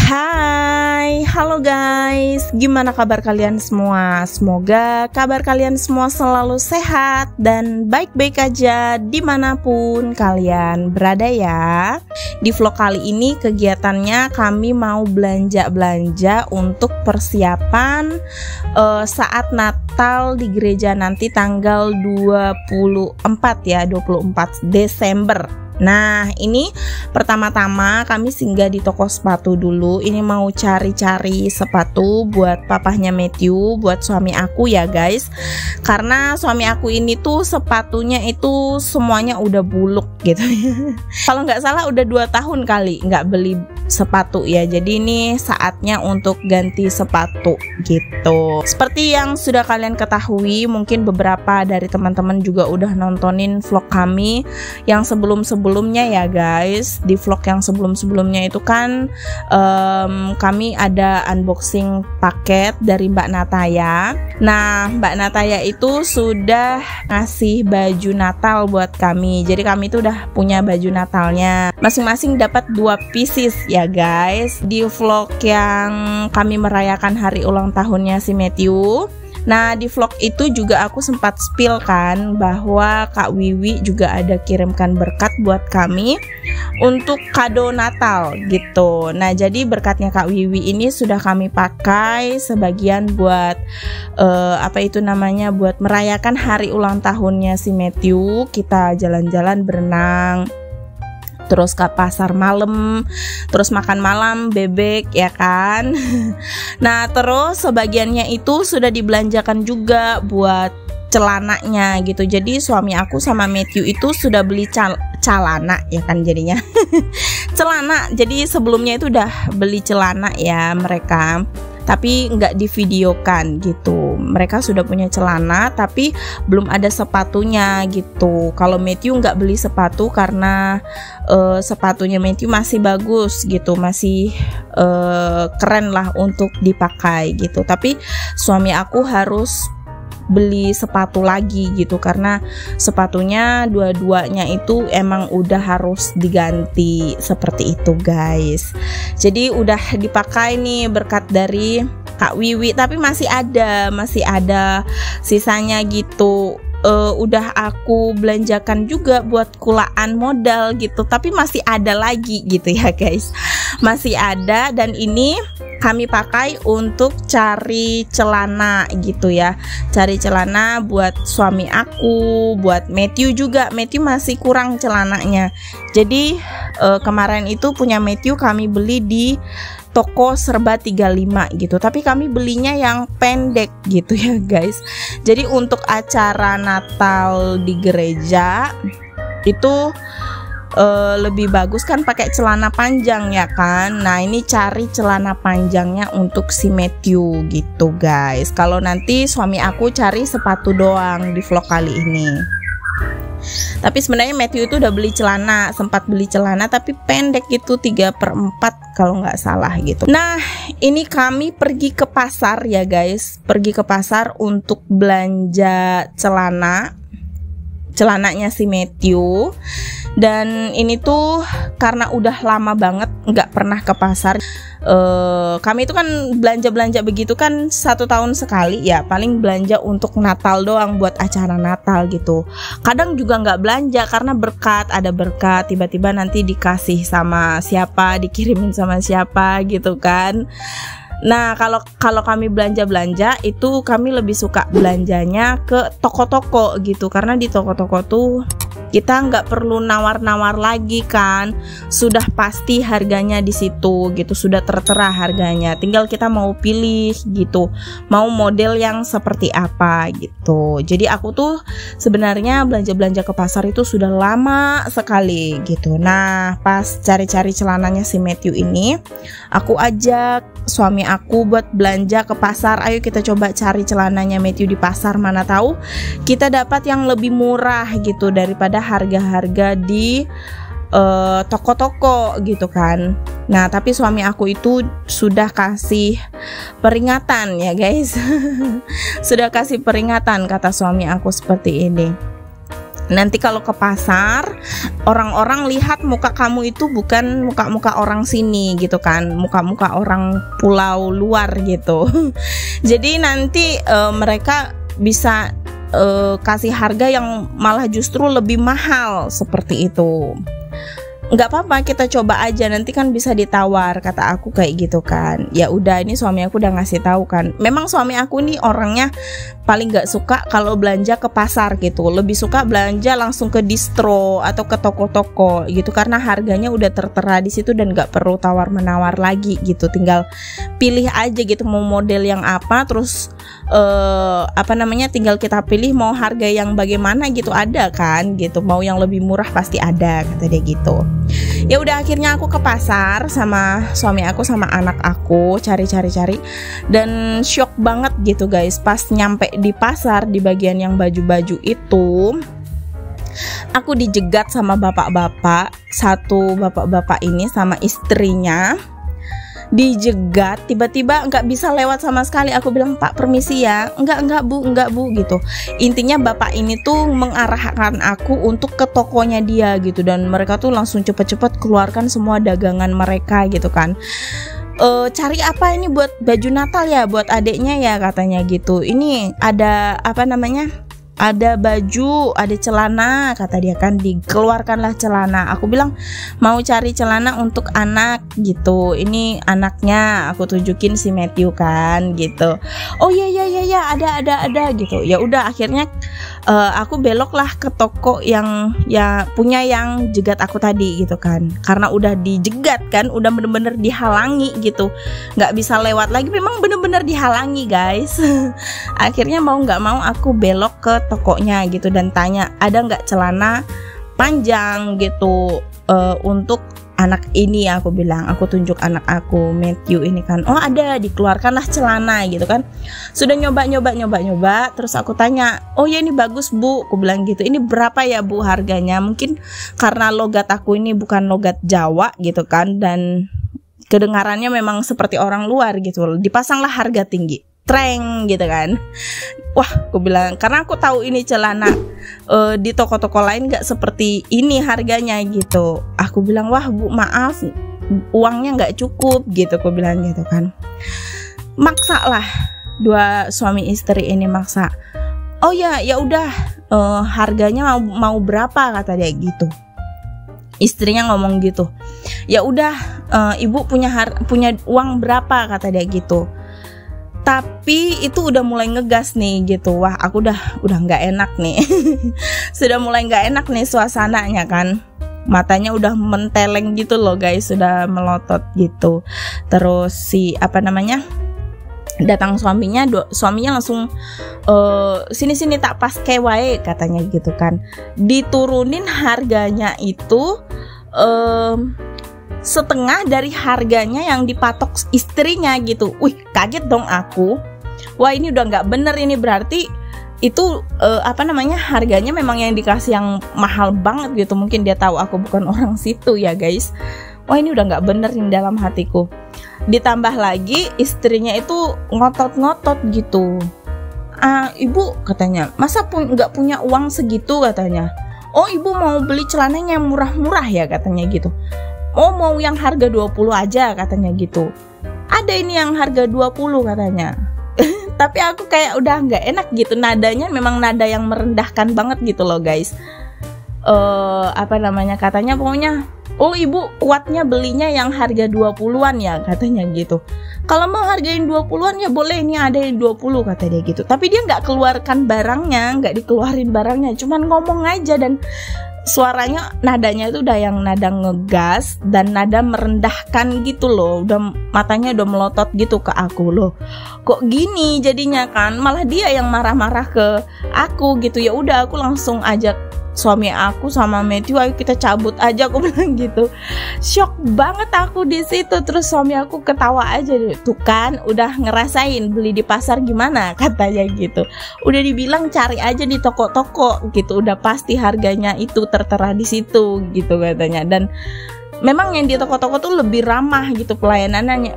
Hai, halo guys, gimana kabar kalian semua? Semoga kabar kalian semua selalu sehat dan baik-baik aja dimanapun kalian berada ya. Di vlog kali ini kegiatannya kami mau belanja-belanja untuk persiapan saat Natal di gereja nanti tanggal 24 Desember. Nah, ini pertama-tama kami singgah di toko sepatu dulu. Ini mau cari-cari sepatu buat papahnya Matthew, buat suami aku ya guys. Karena suami aku ini tuh sepatunya itu semuanya udah buluk gitu. Kalau nggak salah udah 2 tahun kali nggak beli sepatu ya. Jadi ini saatnya untuk ganti sepatu gitu. Seperti yang sudah kalian ketahui, mungkin beberapa dari teman-teman juga udah nontonin vlog kami yang sebelumnya ya guys. Di vlog yang sebelumnya itu kan kami ada unboxing paket dari Mbak Nataya. Nah, Mbak Nataya itu sudah ngasih baju Natal buat kami. Jadi kami itu udah punya baju Natalnya. Masing-masing dapat 2 pieces ya guys. Di vlog yang kami merayakan hari ulang tahunnya si Matthew. Nah, di vlog itu juga aku sempat spill kan bahwa Kak Wiwi juga ada kirimkan berkat buat kami untuk kado Natal gitu. Nah, jadi berkatnya Kak Wiwi ini sudah kami pakai sebagian buat buat merayakan hari ulang tahunnya si Matthew. Kita jalan-jalan berenang, terus ke pasar malam, terus makan malam bebek ya kan. Nah, terus sebagiannya itu sudah dibelanjakan juga buat celananya gitu. Jadi suami aku sama Matthew itu sudah beli celana ya kan jadinya. Celana. Jadi sebelumnya itu udah beli celana ya mereka, tapi nggak divideokan gitu. Mereka sudah punya celana tapi belum ada sepatunya gitu. Kalau Matthew nggak beli sepatu karena sepatunya Matthew masih bagus gitu, masih keren lah untuk dipakai gitu. Tapi suami aku harus beli sepatu lagi gitu karena sepatunya dua-duanya itu emang udah harus diganti seperti itu guys. Jadi udah dipakai nih berkat dari Kak Wiwi, tapi masih ada sisanya gitu. Udah aku belanjakan juga buat kulaan modal gitu, tapi masih ada lagi gitu ya guys. Masih ada, dan ini kami pakai untuk cari celana gitu ya. Cari celana buat suami aku, buat Matthew juga. Matthew masih kurang celananya. Jadi kemarin itu punya Matthew kami beli di toko serba 35 gitu, tapi kami belinya yang pendek gitu ya guys. Jadi untuk acara Natal di gereja itu lebih bagus kan pakai celana panjang ya kan. Nah, ini cari celana panjangnya untuk si Matthew gitu guys. Kalau nanti suami aku cari sepatu doang di vlog kali ini. Tapi sebenarnya Matthew itu udah beli celana, sempat beli celana tapi pendek gitu 3/4 kalau nggak salah gitu. Nah, ini kami pergi ke pasar ya guys. Pergi ke pasar untuk belanja celananya si Matthew. Dan ini tuh karena udah lama banget nggak pernah ke pasar. Kami itu kan belanja begitu kan 1 tahun sekali ya, paling belanja untuk Natal doang buat acara Natal gitu. Kadang juga nggak belanja karena ada berkat tiba-tiba nanti dikasih sama siapa, dikirimin sama siapa gitu kan. Nah, kalau kami belanja itu kami lebih suka belanjanya ke toko-toko gitu, karena di toko-toko tuh kita nggak perlu nawar-nawar lagi kan, sudah pasti harganya di situ gitu, sudah tertera harganya, tinggal kita mau pilih gitu, mau model yang seperti apa gitu. Jadi aku tuh sebenarnya belanja ke pasar itu sudah lama sekali gitu. Nah, pas cari-cari celananya si Matthew ini, aku ajak suami aku buat belanja ke pasar. Ayo kita coba cari celananya Matthew di pasar, mana tahu kita dapat yang lebih murah gitu daripada harga-harga di toko-toko gitu kan. Nah, tapi suami aku itu sudah kasih peringatan ya guys. Sudah kasih peringatan, kata suami aku seperti ini. Nanti kalau ke pasar, orang-orang lihat muka kamu itu bukan muka-muka orang sini gitu kan, muka-muka orang pulau luar gitu. Jadi nanti mereka bisa kasih harga yang malah justru lebih mahal seperti itu. Nggak apa-apa, kita coba aja, nanti kan bisa ditawar, kata aku kayak gitu kan. Ya udah, ini suami aku udah ngasih tahu kan. Memang suami aku nih orangnya paling nggak suka kalau belanja ke pasar gitu, lebih suka belanja langsung ke distro atau ke toko-toko gitu, karena harganya udah tertera di situ dan nggak perlu tawar menawar lagi gitu. Tinggal pilih aja gitu mau model yang apa, terus tinggal kita pilih mau harga yang bagaimana gitu, ada kan gitu. Mau yang lebih murah pasti ada, kata dia gitu. Ya udah, akhirnya aku ke pasar sama suami aku sama anak aku cari-cari dan shock banget gitu guys. Pas nyampe di pasar, di bagian yang baju-baju itu, aku dijegat sama bapak-bapak. Satu bapak-bapak ini sama istrinya dijegat, tiba-tiba nggak bisa lewat sama sekali. Aku bilang, Pak permisi ya. Enggak bu gitu. Intinya bapak ini tuh mengarahkan aku untuk ke tokonya dia gitu, dan mereka tuh langsung cepet-cepet keluarkan semua dagangan mereka gitu kan. Cari apa ini buat baju Natal ya, buat adiknya ya, katanya gitu. Ini ada ada baju, ada celana, kata dia kan. Dikeluarkanlah celana. Aku bilang mau cari celana untuk anak gitu. Ini anaknya, aku tunjukin si Matthew kan gitu. Oh ya ada gitu. Ya udah, akhirnya aku beloklah ke toko yang ya punya yang jegat aku tadi gitu kan. Karena udah dijegat kan, udah bener-bener dihalangi gitu, nggak bisa lewat lagi. Memang bener-bener dihalangi guys. Akhirnya mau nggak mau aku belok ke tokonya gitu dan tanya, ada nggak celana panjang gitu untuk anak ini. Aku bilang, aku tunjuk anak aku Matthew ini kan. Oh ada, dikeluarkanlah celana gitu kan. Sudah nyoba, terus aku tanya, oh ya ini bagus bu, aku bilang gitu. Ini berapa ya bu harganya? Mungkin karena logat aku ini bukan logat Jawa gitu kan, dan kedengarannya memang seperti orang luar gitu. Dipasanglah harga tinggi, treng gitu kan. Wah, aku bilang, karena aku tahu ini celana di toko-toko lain nggak seperti ini harganya gitu. Aku bilang, wah bu maaf, uangnya nggak cukup gitu, aku bilang gitu kan. Maksa lah, dua suami istri ini maksa. Oh ya udah, harganya mau berapa, kata dia gitu. Istrinya ngomong gitu. Ya udah, ibu punya uang berapa, kata dia gitu. Tapi itu udah mulai ngegas nih gitu. Wah, aku udah nggak enak nih. Sudah mulai nggak enak nih suasananya kan. Matanya udah menteleng gitu loh guys, sudah melotot gitu. Terus datang suaminya langsung sini tak pas wae, katanya gitu kan. Diturunin harganya itu setengah dari harganya yang dipatok istrinya gitu. Wih, kaget dong aku. Wah, ini udah nggak bener ini, berarti itu harganya memang yang dikasih yang mahal banget gitu. Mungkin dia tahu aku bukan orang situ ya guys. Wah, ini udah nggak bener ini dalam hatiku. Ditambah lagi istrinya itu ngotot-ngotot gitu. Ibu, katanya, masa nggak punya uang segitu, katanya. Oh, ibu mau beli celananya yang murah-murah ya, katanya gitu. Oh, mau yang harga 20 aja, katanya gitu. Ada ini yang harga 20, katanya. Tapi aku kayak udah nggak enak gitu. Nadanya memang nada yang merendahkan banget gitu loh guys. Katanya pokoknya, oh ibu kuatnya belinya yang harga 20-an ya, katanya gitu. Kalau mau hargain 20-an ya boleh, ini ada yang 20, kata dia gitu. Tapi dia nggak keluarkan barangnya, nggak dikeluarin barangnya, cuman ngomong aja. Dan suaranya, nadanya itu udah yang nada ngegas dan nada merendahkan gitu loh. Udah matanya udah melotot gitu ke aku loh. Kok gini jadinya kan? Malah dia yang marah-marah ke aku gitu. Ya udah, aku langsung ajak suami aku sama Matthew, ayo kita cabut aja, aku bilang gitu. Shock banget aku di situ. Terus suami aku ketawa aja, tuh kan udah ngerasain beli di pasar gimana, katanya gitu. Udah dibilang cari aja di toko-toko gitu, udah pasti harganya itu tertera di situ gitu, katanya. Dan memang yang di toko-toko tuh lebih ramah gitu pelayanannya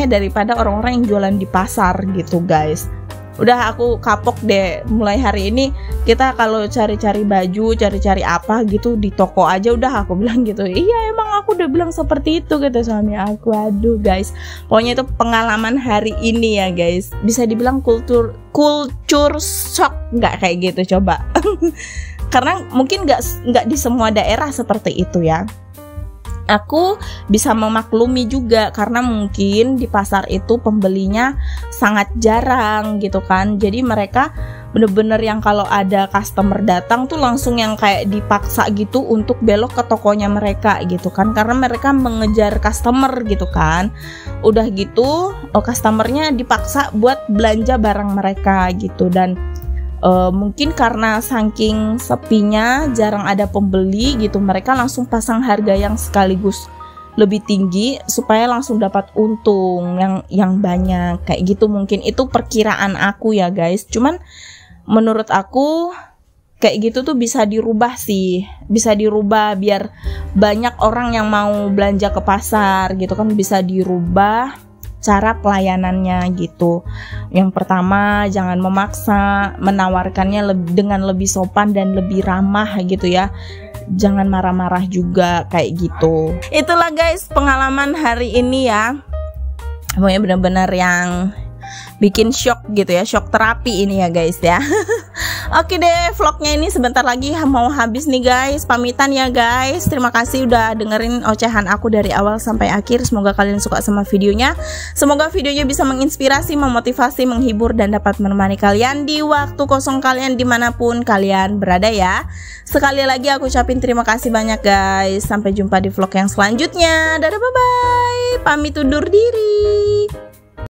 daripada orang-orang yang jualan di pasar gitu guys. udah aku kapok deh, mulai hari ini kita kalau cari-cari baju, cari-cari apa gitu di toko aja udah, aku bilang gitu. Iya emang aku udah bilang seperti itu kata suami aku. Aduh guys, pokoknya itu pengalaman hari ini ya guys, bisa dibilang culture shock nggak kayak gitu coba. Karena mungkin nggak di semua daerah seperti itu ya. Aku bisa memaklumi juga karena mungkin di pasar itu pembelinya sangat jarang gitu kan. Jadi mereka bener-bener yang kalau ada customer datang tuh langsung yang kayak dipaksa gitu untuk belok ke tokonya mereka gitu kan. Karena mereka mengejar customer gitu kan. Udah gitu customernya dipaksa buat belanja barang mereka gitu. Dan mungkin karena saking sepinya jarang ada pembeli gitu, mereka langsung pasang harga yang sekaligus lebih tinggi supaya langsung dapat untung yang banyak kayak gitu. Mungkin itu perkiraan aku ya guys, cuman menurut aku kayak gitu tuh bisa dirubah sih, bisa dirubah biar banyak orang yang mau belanja ke pasar gitu kan. Bisa dirubah cara pelayanannya gitu. Yang pertama, jangan memaksa, menawarkannya dengan lebih sopan dan lebih ramah gitu ya. Jangan marah-marah juga kayak gitu. Itulah guys pengalaman hari ini ya. Pokoknya benar-benar yang bikin shock gitu ya, shock terapi ini ya guys ya. Oke deh, vlognya ini sebentar lagi mau habis nih guys. Pamitan ya guys. Terima kasih udah dengerin ocehan aku dari awal sampai akhir. Semoga kalian suka sama videonya. Semoga videonya bisa menginspirasi, memotivasi, menghibur, dan dapat menemani kalian di waktu kosong kalian dimanapun kalian berada ya. Sekali lagi aku ucapin terima kasih banyak guys. Sampai jumpa di vlog yang selanjutnya. Dadah, bye bye. Pamit undur diri.